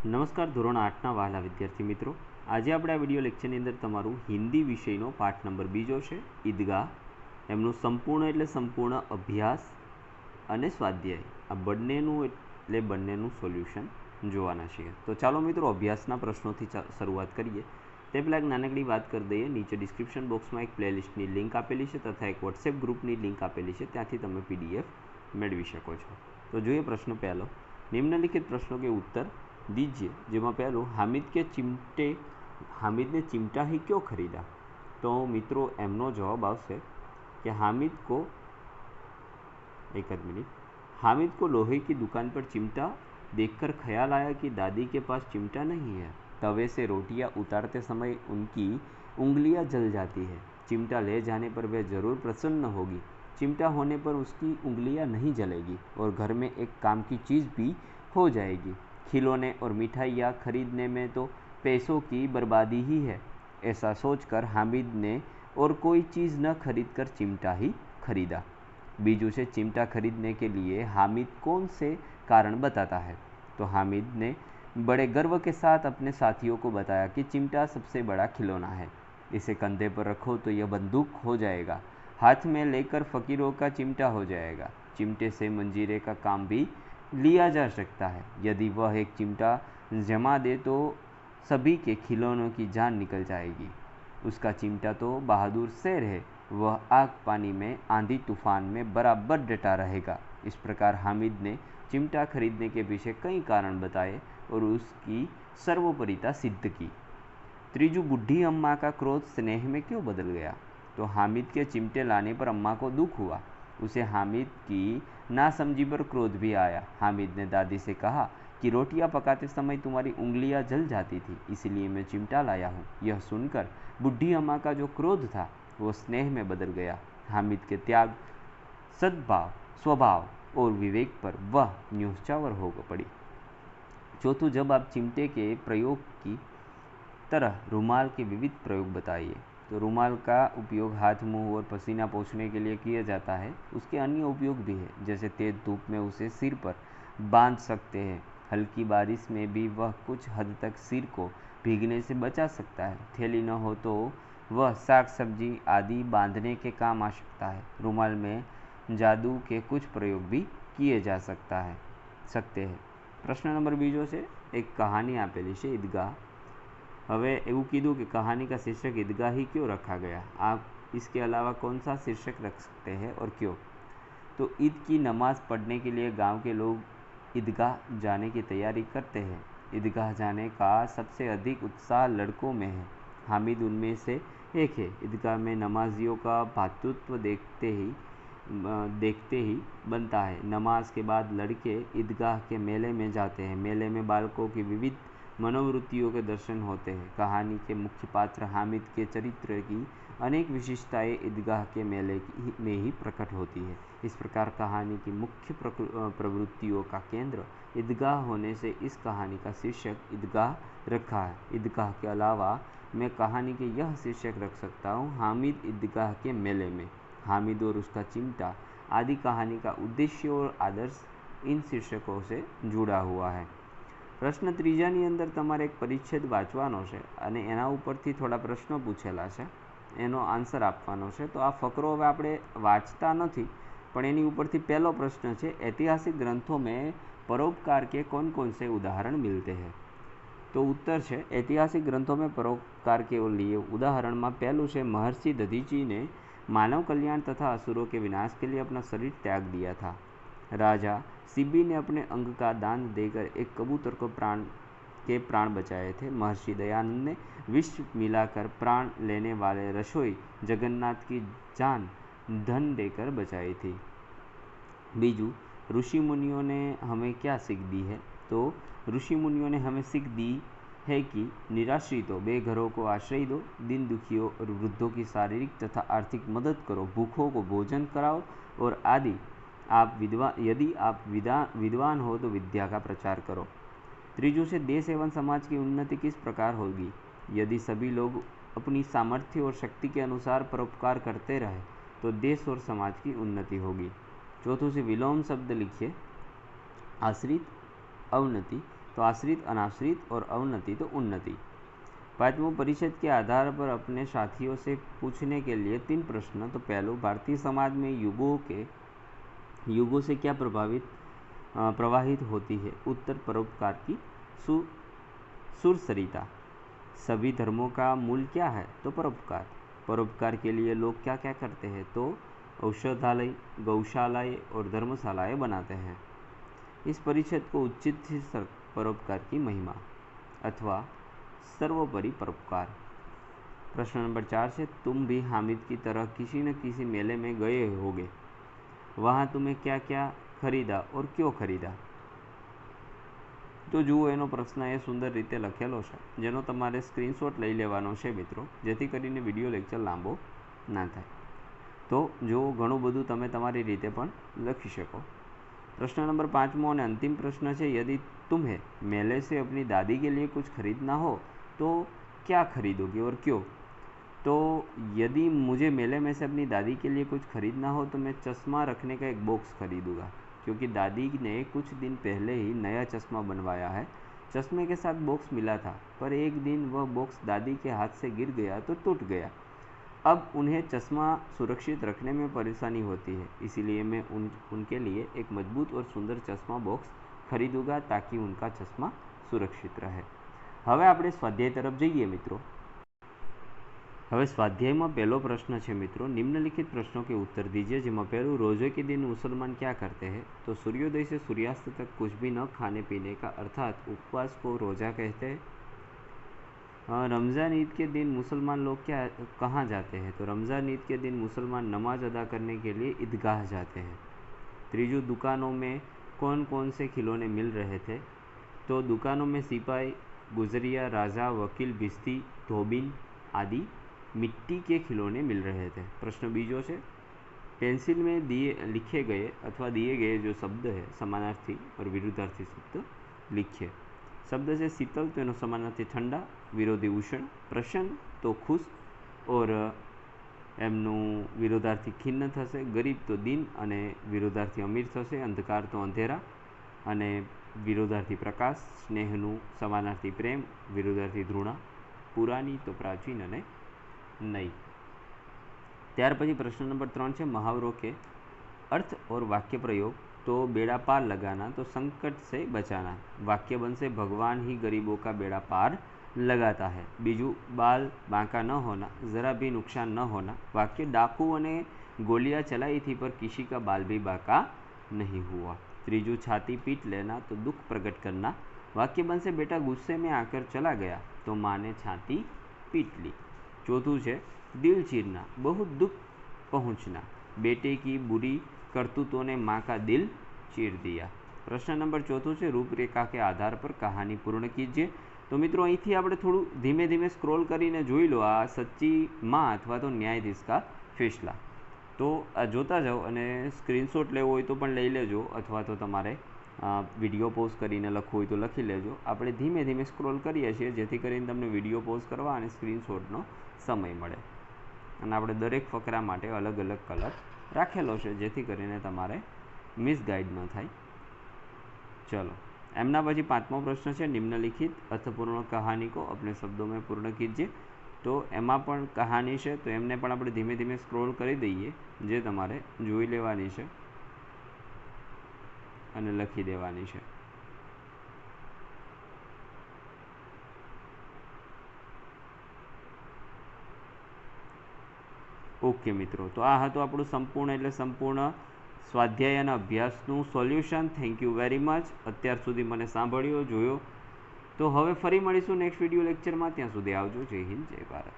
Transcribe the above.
નમસ્કાર ધોરણ 8ના વહાલા વિદ્યાર્થી મિત્રો, આજે આપણે આ વિડીયો લેક્ચરની અંદર તમારું હિન્દી વિષયનો પાઠ નંબર 2 છે ઈદગાહ, એમનું સંપૂર્ણ એટલે સંપૂર્ણ અભ્યાસ અને સ્વાધ્યાય આ બંનેનું સોલ્યુશન જોવાના છીએ। તો ચાલો મિત્રો અભ્યાસના પ્રશ્નોથી શરૂઆત કરીએ। તે પહેલાં એક નાનકડી વાત કરી દઈએ, નીચે ડિસ્ક્રિપ્શન બોક્સમાં એક પ્લેલિસ્ટની લિંક આપેલી છે તથા એક વોટ્સએપ ગ્રુપની લિંક આપેલી છે, ત્યાંથી તમે PDF મેળવી શકો છો। तो જોઈએ પ્રશ્ન પહેલો, निम्नलिखित प्रश्नों के उत्तर दीजिए। જેમાં પહેલું, हामिद ने चिमटा ही क्यों खरीदा? तो મિત્રો એમનો જવાબ આવશે કે हामिद को लोहे की दुकान पर चिमटा देखकर ख्याल आया कि दादी के पास चिमटा नहीं है। तवे से रोटियां उतारते समय उनकी उंगलियां जल जाती है। चिमटा ले जाने पर वह जरूर प्रसन्न होगी। चिमटा होने पर उसकी उंगलियां नहीं जलेगी और घर में एक काम की चीज़ भी हो जाएगी। खिलौने और मिठाइयाँ खरीदने में तो पैसों की बर्बादी ही है। ऐसा सोचकर हामिद ने और कोई चीज़ न खरीदकर चिमटा ही खरीदा। बीजू से चिमटा खरीदने के लिए हामिद कौन से कारण बताता है? तो हामिद ने बड़े गर्व के साथ अपने साथियों को बताया कि चिमटा सबसे बड़ा खिलौना है। इसे कंधे पर रखो तो यह बंदूक हो जाएगा, हाथ में लेकर फकीरों का चिमटा हो जाएगा। चिमटे से मंजीरे का काम भी लिया जा सकता है। यदि वह एक चिमटा जमा दे तो सभी के खिलौनों की जान निकल जाएगी। उसका चिमटा तो बहादुर शेर है, वह आग पानी में आंधी तूफान में बराबर डटा रहेगा। इस प्रकार हामिद ने चिमटा खरीदने के पीछे कई कारण बताए और उसकी सर्वोपरिता सिद्ध की। त्रीजू, बुढ़ी अम्मा का क्रोध स्नेह में क्यों बदल गया? तो हामिद के चिमटे लाने पर अम्मा को दुख हुआ। उसे हामिद की नासमझी पर क्रोध भी आया। हामिद ने दादी से कहा कि रोटियां पकाते समय तुम्हारी उंगलियां जल जाती थी, इसलिए मैं चिमटा लाया हूँ। यह सुनकर बुढ़ी अम्मा का जो क्रोध था वो स्नेह में बदल गया। हामिद के त्याग, सद्भाव, स्वभाव और विवेक पर वह न्योछावर हो पड़ी। चौथों, जब आप चिमटे के प्रयोग की तरह रुमाल के विविध प्रयोग बताइए। तो रुमाल का उपयोग हाथ, मुंह और पसीना पोंछने के लिए किया जाता है। उसके अन्य उपयोग भी है, जैसे तेज धूप में उसे सिर पर बांध सकते हैं। हल्की बारिश में भी वह कुछ हद तक सिर को भीगने से बचा सकता है। थैली न हो तो वह साग सब्जी आदि बांधने के काम आ सकता है। रुमाल में जादू के कुछ प्रयोग भी किए जा सकते हैं। प्रश्न नंबर 2 से एक कहानी आपेली है ईदगाह। हवे एवं कीधु कि कहानी का शीर्षक ईदगाह ही क्यों रखा गया? आप इसके अलावा कौन सा शीर्षक रख सकते हैं और क्यों? तो ईद की नमाज पढ़ने के लिए गांव के लोग ईदगाह जाने की तैयारी करते हैं। ईदगाह जाने का सबसे अधिक उत्साह लड़कों में है। हामिद उनमें से एक है। ईदगाह में नमाजियों का भातृत्व देखते ही बनता है। नमाज के बाद लड़के ईदगाह के मेले में जाते हैं। मेले में बालकों की विविध मनोवृत्तियों के दर्शन होते हैं। कहानी के मुख्य पात्र हामिद के चरित्र की अनेक विशेषताएं ईदगाह के मेले में ही प्रकट होती है। इस प्रकार कहानी की मुख्य प्रवृत्तियों का केंद्र ईदगाह होने से इस कहानी का शीर्षक ईदगाह रखा है। ईदगाह के अलावा मैं कहानी के यह शीर्षक रख सकता हूँ, हामिद ईदगाह के मेले में। हामिद और उसका चिमटा आदि कहानी का उद्देश्य और आदर्श इन शीर्षकों से जुड़ा हुआ है। प्रश्न ત્રીજાની અંદર તમારે એક પરિચ્છેદ વાંચવાનો છે અને એના ઉપરથી થોડા પ્રશ્નો પૂછેલા છે, એનો આન્સર આપવાનો છે। તો આ ફકરો હવે આપણે વાંચતા નથી, પણ એની ઉપરથી પહેલો પ્રશ્ન છે, ऐतिहासिक ग्रंथों में परोपकार के कौन कौन से उदाहरण मिलते हैं? तो उत्तर है ऐतिहासिक ग्रंथों में परोपकार के लिए उदाहरण में पहलू है, महर्षि दधीची ने मानव कल्याण तथा असुरों के विनाश के लिए अपना शरीर त्याग दिया था। राजा सिबी ने अपने अंग का दान देकर एक कबूतर को प्राण बचाए थे। महर्षि दयानंद ने विष मिलाकर प्राण लेने वाले रसोई जगन्नाथ की जान धन देकर बचाई थी। बीजू, ऋषि मुनियों ने हमें क्या सीख दी है? तो ऋषि मुनियों ने हमें सीख दी है कि निराश्रितों, बेघरों को आश्रय दो, दीन दुखियों और वृद्धों की शारीरिक तथा आर्थिक मदद करो, भूखों को भोजन कराओ और यदि आप विद्वान हो तो विद्या का प्रचार करो। त्रीजू से देश एवं समाज की उन्नति किस प्रकार होगी? यदि सभी लोग अपनी सामर्थ्य और शक्ति के अनुसार परोपकार करते रहे तो देश और समाज की उन्नति होगी। चौथों से विलोम शब्द लिखिए। आश्रित, अवनति, तो आश्रित अनाश्रित और अवनति तो उन्नति। पांचवें परिषद के आधार पर अपने साथियों से पूछने के लिए 3 प्रश्न। तो पहलो, भारतीय समाज में युगों से क्या प्रवाहित होती है? उत्तर, परोपकार की सुरसरिता। सभी धर्मों का मूल क्या है? तो परोपकार। परोपकार के लिए लोग क्या क्या करते हैं? तो औषधालय, गौशालाएं और धर्मशालाएं बनाते हैं। इस परिषद को उचित शीर्षक परोपकार की महिमा अथवा सर्वोपरि परोपकार। प्रश्न नंबर 4 से, तुम भी हामिद की तरह किसी न किसी मेले में गए होगे, वहाँ तुम्हें क्या क्या खरीदा और क्यों खरीदा? तो જુઓ એનો પ્રશ્ન એ સુંદર રીતે લખેલો છે, જેનો તમારે સ્ક્રીનશોટ લઈ લેવાનો છે મિત્રો, જેથી કરીને વિડીયો લેક્ચર લાંબો ના થાય। તો જો ઘણું બધું તમે તમારી રીતે પણ લખી શકો। प्रश्न नंबर 5 और अंतिम प्रश्न है, यदि तुम्हें मेले से अपनी दादी के लिए कुछ खरीदना हो तो क्या खरीदोगे और क्यों? तो यदि मुझे मेले में से अपनी दादी के लिए कुछ खरीदना हो तो मैं चश्मा रखने का एक बॉक्स खरीदूँगा, क्योंकि दादी ने कुछ दिन पहले ही नया चश्मा बनवाया है। चश्मे के साथ बॉक्स मिला था, पर एक दिन वह बॉक्स दादी के हाथ से गिर गया तो टूट गया। अब उन्हें चश्मा सुरक्षित रखने में परेशानी होती है, इसीलिए मैं उनके लिए एक मजबूत और सुंदर चश्मा बॉक्स खरीदूंगा, ताकि उनका चश्मा सुरक्षित रहे। હવે આપણે સ્વાધ્યાય તરફ જઈએ મિત્રો। હવે સ્વાધ્યાયમાં પહેલો પ્રશ્ન છે મિત્રો, निम्नलिखित प्रश्नों के उत्तर दीजिए। જેમાં પહેલું, रोजे के दिन मुसलमान क्या करते हैं? तो सूर्योदय से सूर्यास्त तक कुछ भी न खाने पीने का, अर्थात उपवास को रोजा कहते हैं। रमज़ान ईद के दिन मुसलमान लोग कहाँ जाते हैं? तो रमज़ान ईद के दिन मुसलमान नमाज अदा करने के लिए ईदगाह जाते हैं। तीजू, दुकानों में कौन कौन से खिलौने मिल रहे थे? तो दुकानों में सिपाही, गुजरिया, राजा, वकील, भिश्ती, धोबिन आदि मिट्टी के खिलौने मिल रहे थे। प्रश्न बीजो है, पेंसिल में लिखे गए अथवा दिए गए जो शब्द है समानार्थी और विरुद्धार्थी शब्द लिखिए। शब्द से शीतल तो समानार्थी ठंडा, विरोधी उष्ण, प्रसन्न तो खुश और एमनु विरोधार्थी खिन्न थशे। गरीब तो दीन अने विरोधार्थी अमीर थशे। अंधकार तो अंधेरा अने विरोधार्थी प्रकाश। स्नेहनु समानार्थी प्रेम, विरोधार्थी घृणा। पुरानी तो प्राचीन अने नई। त्यार पछी प्रश्न नंबर 3 है, मुहावरों के अर्थ और वाक्य प्रयोग। तो बेड़ा पार लगाना तो संकट से बचाना। वाक्य बनसे भगवान ही गरीबों का बेड़ा पार लगाता है। बीजू, बाल बांका न होना, ज़रा भी नुकसान न होना। वाक्य, डाकू ने गोलियां चलाई थी पर किसी का बाल भी बांका नहीं हुआ। तीजू, छाती पीट लेना तो दुख प्रकट करना। वाक्य बनसे बेटा गुस्से में आकर चला गया तो माँ ने छाती पीट ली। चौथू है, दिल चीरना, बहुत दुख पहुँचना। बेटे की बुरी करतूतों ने माँ का दिल चीर दिया। प्रश्न नंबर 4 है, रूपरेखा के आधार पर कहानी पूर्ण कीजिए। तो मित्रों અહીંથી આપણે થોડું ધીમે ધીમે સ્ક્રોલ કરીને જોઈ લો આ સચ્ચી માં અથવા તો ન્યાયાધીશ કા ફેસલા। તો આ જોતા જાઓ અને સ્ક્રીનશોટ લેવો હોય તો પણ લઈ લેજો, અથવા તો તમારે વિડીયો પોઝ કરીને લખવું હોય તો લખી લેજો। આપણે ધીમે ધીમે સ્ક્રોલ કરીએ છીએ જેથી કરીને તમને વિડીયો પોઝ કરવા અને સ્ક્રીનશોટનો સમય મળે। અને આપણે દરેક ફકરા માટે અલગ અલગ કલર રાખેલો છે જેથી કરીને તમારે મિસગાઈડ ન થાય। चलो, एमना पछी 5मो प्रश्न है, निम्नलिखित अर्थपूर्ण कहानी को अपने शब्दों में पूर्ण कीजिए। तो एमां पण कहानी है, तो एमने पण आपणे धीमे धीमे स्क्रोल करी दईए, जे तमारे जोई लेवानी छे अने लखी देवानी छे। ओके मित्रों, तो आ हतुं आपणुं संपूर्ण एटले संपूर्ण स्वाध्याय અને અભ્યાસનું solution. Thank you very much અત્યાર સુધી મને સાંભળ્યો જોયો। તો હવે ફરી મળીશું નેક્સ્ટ વિડીયો લેક્ચરમાં। ત્યાં સુધી આવજો। જય હિન્દ, જય ભારત।